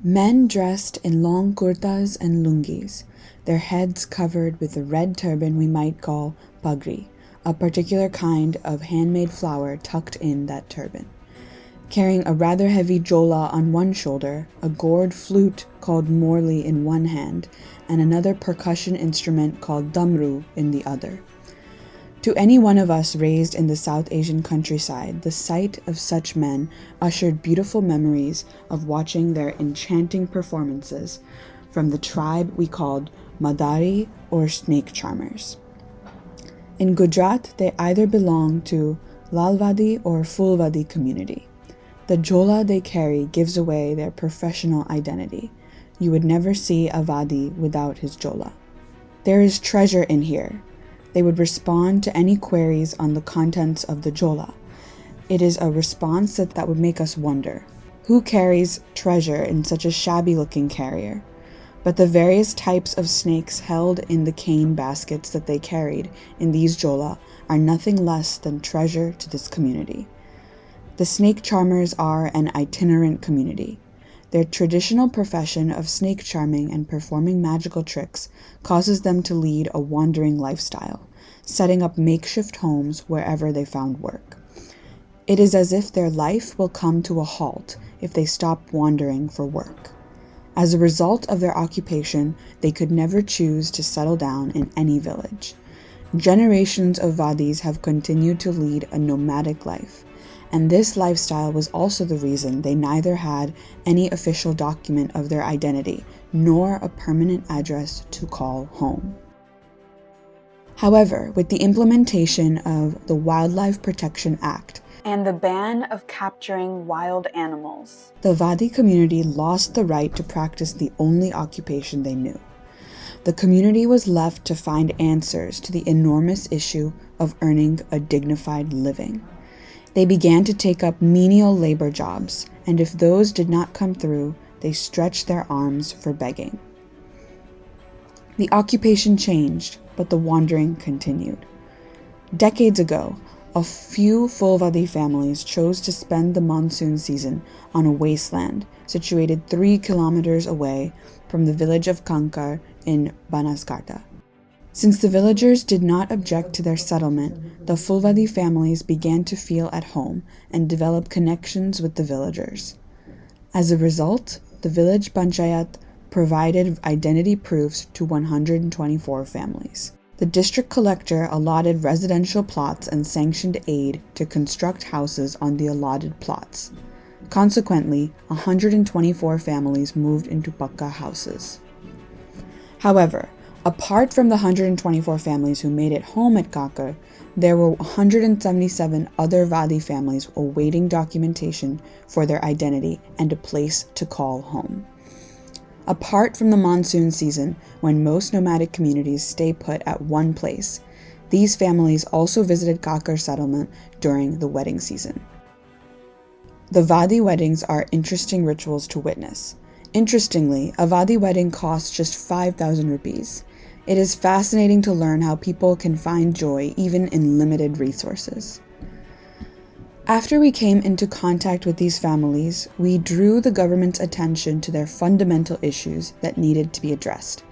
Men dressed in long kurtas and lungis, their heads covered with a red turban we might call pagri, a particular kind of handmade flower tucked in that turban. Carrying a rather heavy jola on one shoulder, a gourd flute called morli in one hand, and another percussion instrument called damru in the other. To any one of us raised in the South Asian countryside, the sight of such men ushered beautiful memories of watching their enchanting performances from the tribe we called Madari or snake charmers. In Gujarat, they either belong to Lalvadi or Fulvadi community. The jola they carry gives away their professional identity. You would never see a Vadi without his jola. There is treasure in here. They would respond to any queries on the contents of the jola. It is a response that would make us wonder, who carries treasure in such a shabby-looking carrier? But the various types of snakes held in the cane baskets that they carried in these jola are nothing less than treasure to this community. The snake charmers are an itinerant community. Their traditional profession of snake charming and performing magical tricks causes them to lead a wandering lifestyle, setting up makeshift homes wherever they found work. It is as if their life will come to a halt if they stop wandering for work. As a result of their occupation, they could never choose to settle down in any village. Generations of Vadis have continued to lead a nomadic life, and this lifestyle was also the reason they neither had any official document of their identity nor a permanent address to call home. However, with the implementation of the Wildlife Protection Act and the ban of capturing wild animals, the Vadi community lost the right to practice the only occupation they knew. The community was left to find answers to the enormous issue of earning a dignified living. They began to take up menial labor jobs, and if those did not come through, they stretched their arms for begging. The occupation changed, but the wandering continued. Decades ago, a few Fulvadi families chose to spend the monsoon season on a wasteland situated 3 kilometers away from the village of Kankar in Banaskantha. Since the villagers did not object to their settlement, the Fulvadi families began to feel at home and develop connections with the villagers. As a result, the village panchayat provided identity proofs to 124 families. The district collector allotted residential plots and sanctioned aid to construct houses on the allotted plots. Consequently, 124 families moved into Pakka houses. However, apart from the 124 families who made it home at Kakar, there were 177 other Vadi families awaiting documentation for their identity and a place to call home. Apart from the monsoon season, when most nomadic communities stay put at one place, these families also visited Kakar settlement during the wedding season. The Vadi weddings are interesting rituals to witness. Interestingly, a Vadi wedding costs just 5,000 rupees. It is fascinating to learn how people can find joy even in limited resources. After we came into contact with these families, we drew the government's attention to their fundamental issues that needed to be addressed.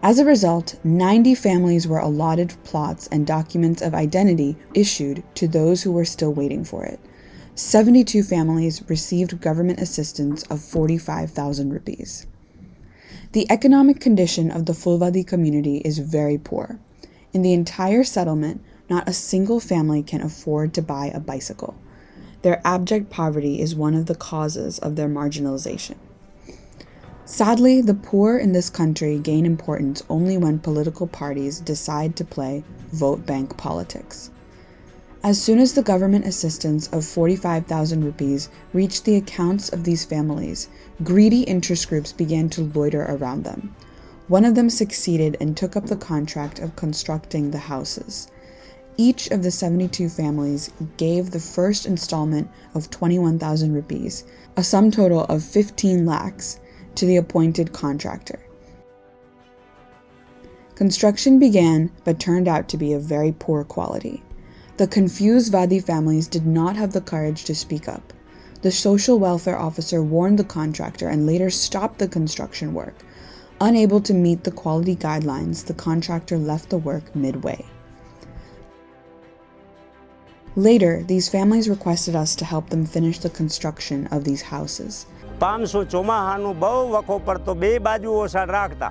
As a result, 90 families were allotted plots and documents of identity issued to those who were still waiting for it. 72 families received government assistance of 45,000 rupees. The economic condition of the Fulvadi community is very poor. In the entire settlement, not a single family can afford to buy a bicycle. Their abject poverty is one of the causes of their marginalization. Sadly, the poor in this country gain importance only when political parties decide to play vote bank politics. As soon as the government assistance of 45,000 rupees reached the accounts of these families, greedy interest groups began to loiter around them. One of them succeeded and took up the contract of constructing the houses. Each of the 72 families gave the first installment of 21,000 rupees, a sum total of 15 lakhs, to the appointed contractor. Construction began, but turned out to be of very poor quality. The confused Vadi families did not have the courage to speak up. The social welfare officer warned the contractor and later stopped the construction work. Unable to meet the quality guidelines, the contractor left the work midway. Later, these families requested us to help them finish the construction of these houses. 500 ચોમાહાનું બહુ વખો પડતો, બે બાજુ ઓસાડ રાખતા,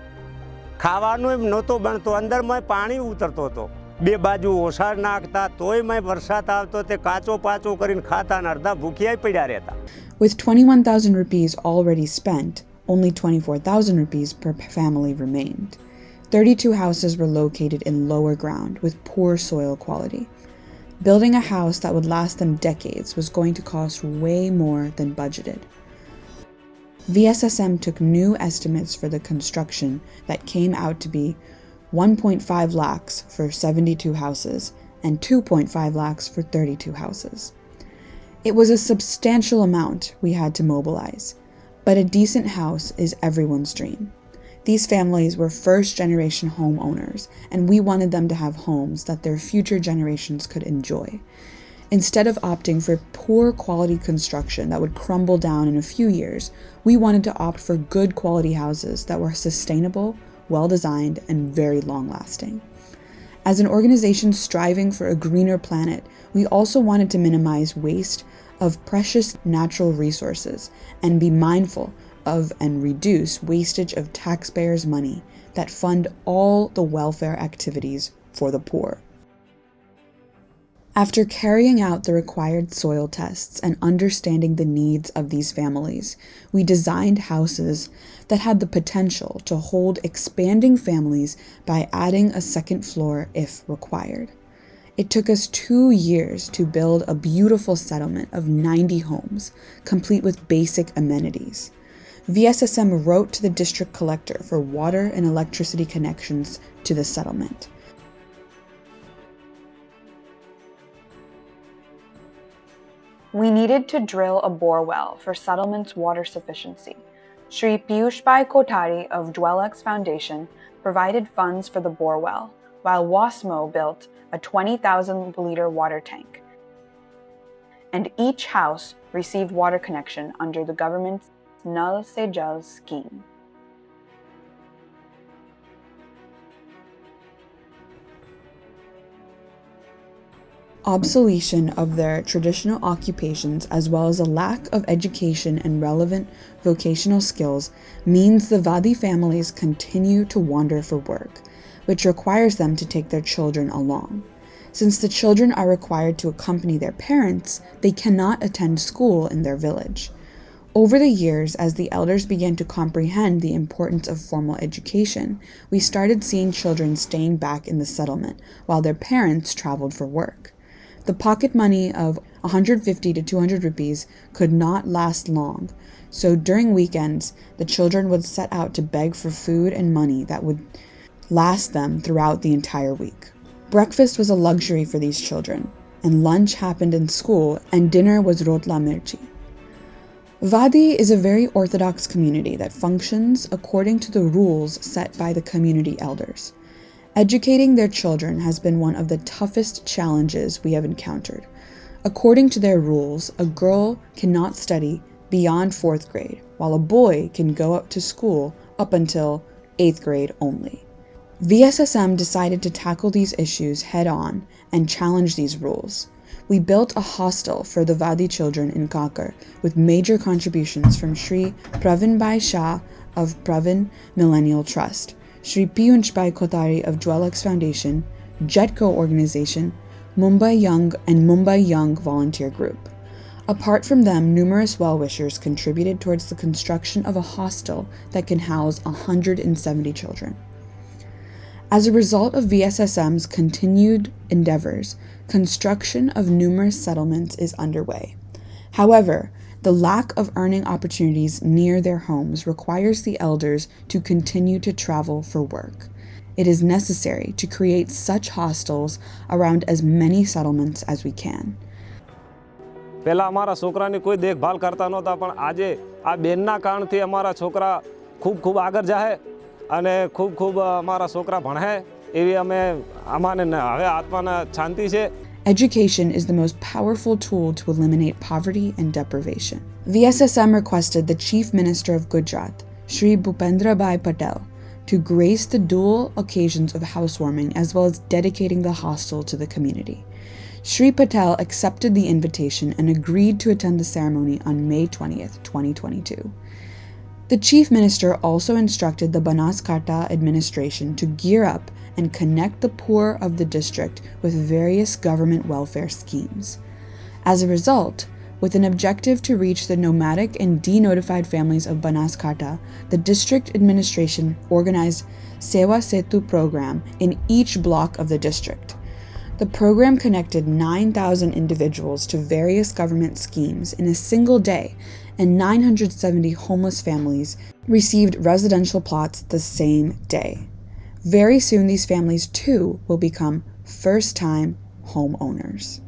ખાવાનું એમ નહોતો બનતો, અંદરમાં પાણી ઉતરતો હતો, બે બાજુ ઓસાડ નાખતા, તોય મેં વરસાદ આવતો તે કાચો પાચો કરીને ખાતા ને અડધા ભૂખ્યાય પડ્યા રહેતા. With 21,000 rupees already spent, only 24,000 rupees per family remained. 32 houses were located in lower ground with poor soil quality. Building a house that would last them decades was going to cost way more than budgeted. VSSM took new estimates for the construction that came out to be 1.5 lakhs for 72 houses and 2.5 lakhs for 32 houses. It was a substantial amount we had to mobilize, but a decent house is everyone's dream. These families were first-generation homeowners, and we wanted them to have homes that their future generations could enjoy. Instead of opting for poor quality construction that would crumble down in a few years, we wanted to opt for good quality houses that were sustainable, well-designed, and very long-lasting. As an organization striving for a greener planet, we also wanted to minimize waste of precious natural resources and be mindful of and reduce wastage of taxpayers' money that fund all the welfare activities for the poor. After carrying out the required soil tests and understanding the needs of these families, we designed houses that had the potential to hold expanding families by adding a second floor if required. It took us 2 years to build a beautiful settlement of 90 homes, complete with basic amenities. VSSM wrote to the district collector for water and electricity connections to the settlement. We needed to drill a bore well for settlement's water sufficiency. Shri Piyush Bhai Kothari of Dwellex Foundation provided funds for the bore well, while WASMO built a 20,000-liter water tank. And each house received water connection under the government's Nal Se Jal scheme. Obsolescence of their traditional occupations, as well as a lack of education and relevant vocational skills, means the Vadi families continue to wander for work, which requires them to take their children along. Since the children are required to accompany their parents, they cannot attend school in their village. Over the years, as the elders began to comprehend the importance of formal education, we started seeing children staying back in the settlement while their parents traveled for work. The pocket money of 150 to 200 rupees could not last long, so during weekends, the children would set out to beg for food and money that would last them throughout the entire week. Breakfast was a luxury for these children, and lunch happened in school, and dinner was rotla mirchi. Vadi is a very orthodox community that functions according to the rules set by the community elders. Educating their children has been one of the toughest challenges we have encountered. According to their rules, a girl cannot study beyond 4th grade, while a boy can go up to school up until 8th grade only. VSSM decided to tackle these issues head-on and challenge these rules. We built a hostel for the Vadi children in Kakar with major contributions from Shri Pravin Bhai Shah of Pravin Millennial Trust, Shri Piyush Bhai Kothari of Dwellex Foundation, Jetco Organization, Mumbai Young Volunteer Group. Apart from them, numerous well-wishers contributed towards the construction of a hostel that can house 170 children. As a result of VSSM's continued endeavors, construction of numerous settlements is underway. However, the lack of earning opportunities near their homes requires the elders to continue to travel for work. It is necessary to create such hostels around as many settlements as we can. પહેલા અમારા છોકરાની કોઈ દેખભાલ કરતા નહોતા, પણ આજે આ બેનના કારણથી અમારા છોકરા ખૂબ આગળ જાય અને ખૂબ અમારા છોકરા ભણે એવી અમે અમાને હવે આત્માને શાંતિ છે. Education is the most powerful tool to eliminate poverty and deprivation. VSSM requested the Chief Minister of Gujarat, Shri Bhupendrabhai Patel, to grace the dual occasions of housewarming as well as dedicating the hostel to the community. Shri Patel accepted the invitation and agreed to attend the ceremony on May 20th, 2022. The Chief Minister also instructed the Banaskantha administration to gear up and connect the poor of the district with various government welfare schemes. As a result, with an objective to reach the nomadic and denotified families of Banaskantha, the district administration organized Sewa Setu program in each block of the district. The program connected 9,000 individuals to various government schemes in a single day, and 970 homeless families received residential plots the same day. Very soon, these families too will become first-time homeowners.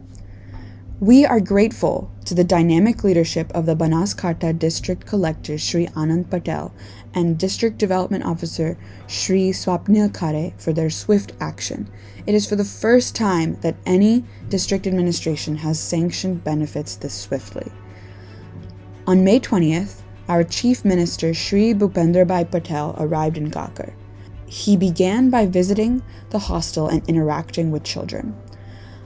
We are grateful to the dynamic leadership of the Banaskantha District Collector Shri Anand Patel and District Development Officer Shri Swapnil Khare for their swift action. It is for the first time that any district administration has sanctioned benefits this swiftly. On May 20th, our Chief Minister Shri Bhupendrabhai Patel arrived in Kakar. He began by visiting the hostel and interacting with children.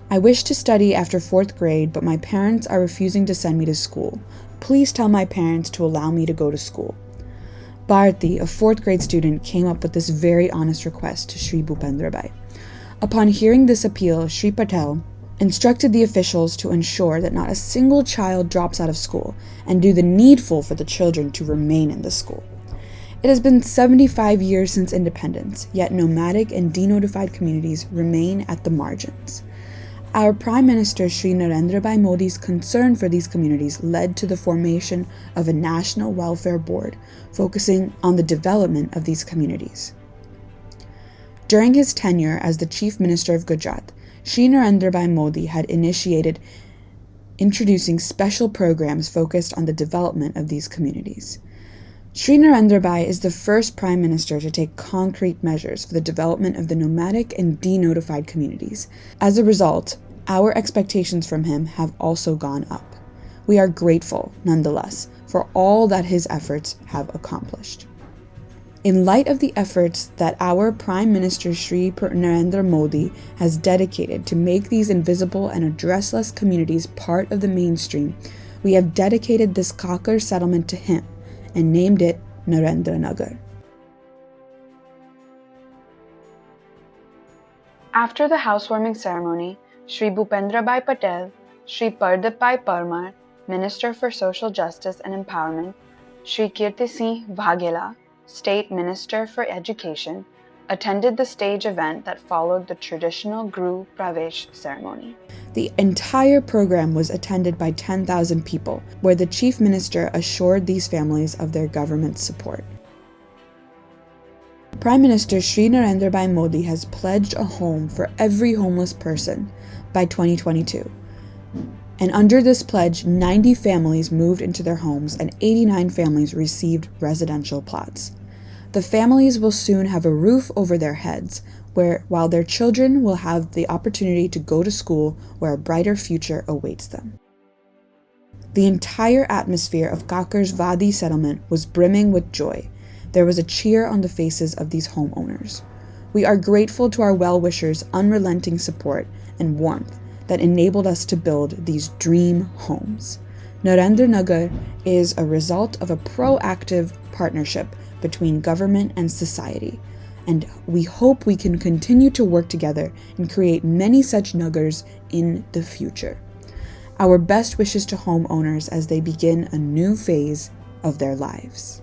I wish to study after 4th grade, but my parents are refusing to send me to school. Please tell my parents to allow me to go to school. Bharti, a 4th grade student, came up with this very honest request to Shri Bhupendrabhai. Upon hearing this appeal, Shri Patel instructed the officials to ensure that not a single child drops out of school and do the needful for the children to remain in the school. It has been 75 years since independence, yet nomadic and denotified communities remain at the margins. Our Prime Minister Shri Narendra Bhai Modi's concern for these communities led to the formation of a National Welfare Board focusing on the development of these communities. During his tenure as the Chief Minister of Gujarat, Shri Narendra Bhai Modi had initiated introducing special programs focused on the development of these communities. Shri Narendra Bhai is the first Prime Minister to take concrete measures for the development of the nomadic and denotified communities. As a result, our expectations from him have also gone up. We are grateful, nonetheless, for all that his efforts have accomplished. In light of the efforts that our Prime Minister Shri Narendra Modi has dedicated to make these invisible and addressless communities part of the mainstream, we have dedicated this Kakar settlement to him and named it Narendra Nagar. After the housewarming ceremony, Shri Bhupendrabhai Patel, Shri Pardipbhai Parmar, Minister for Social Justice and Empowerment, Shri Kirti Singh Vaghela, State Minister for Education, attended the stage event that followed the traditional Gru Pravesh ceremony. The entire program was attended by 10,000 people, where the Chief Minister assured these families of their government's support. Prime Minister Shri Narendra Bhai Modi has pledged a home for every homeless person by 2022. And under this pledge, 90 families moved into their homes and 89 families received residential plots. The families will soon have a roof over their heads, while their children will have the opportunity to go to school where a brighter future awaits them. The entire atmosphere of Kakar's Vadi settlement was brimming with joy. There was a cheer on the faces of these homeowners. We are grateful to our well-wishers' unrelenting support and warmth that enabled us to build these dream homes. Narendra Nagar is a result of a proactive partnership between government and society, and we hope we can continue to work together and create many such Nagars in the future. Our best wishes to homeowners as they begin a new phase of their lives.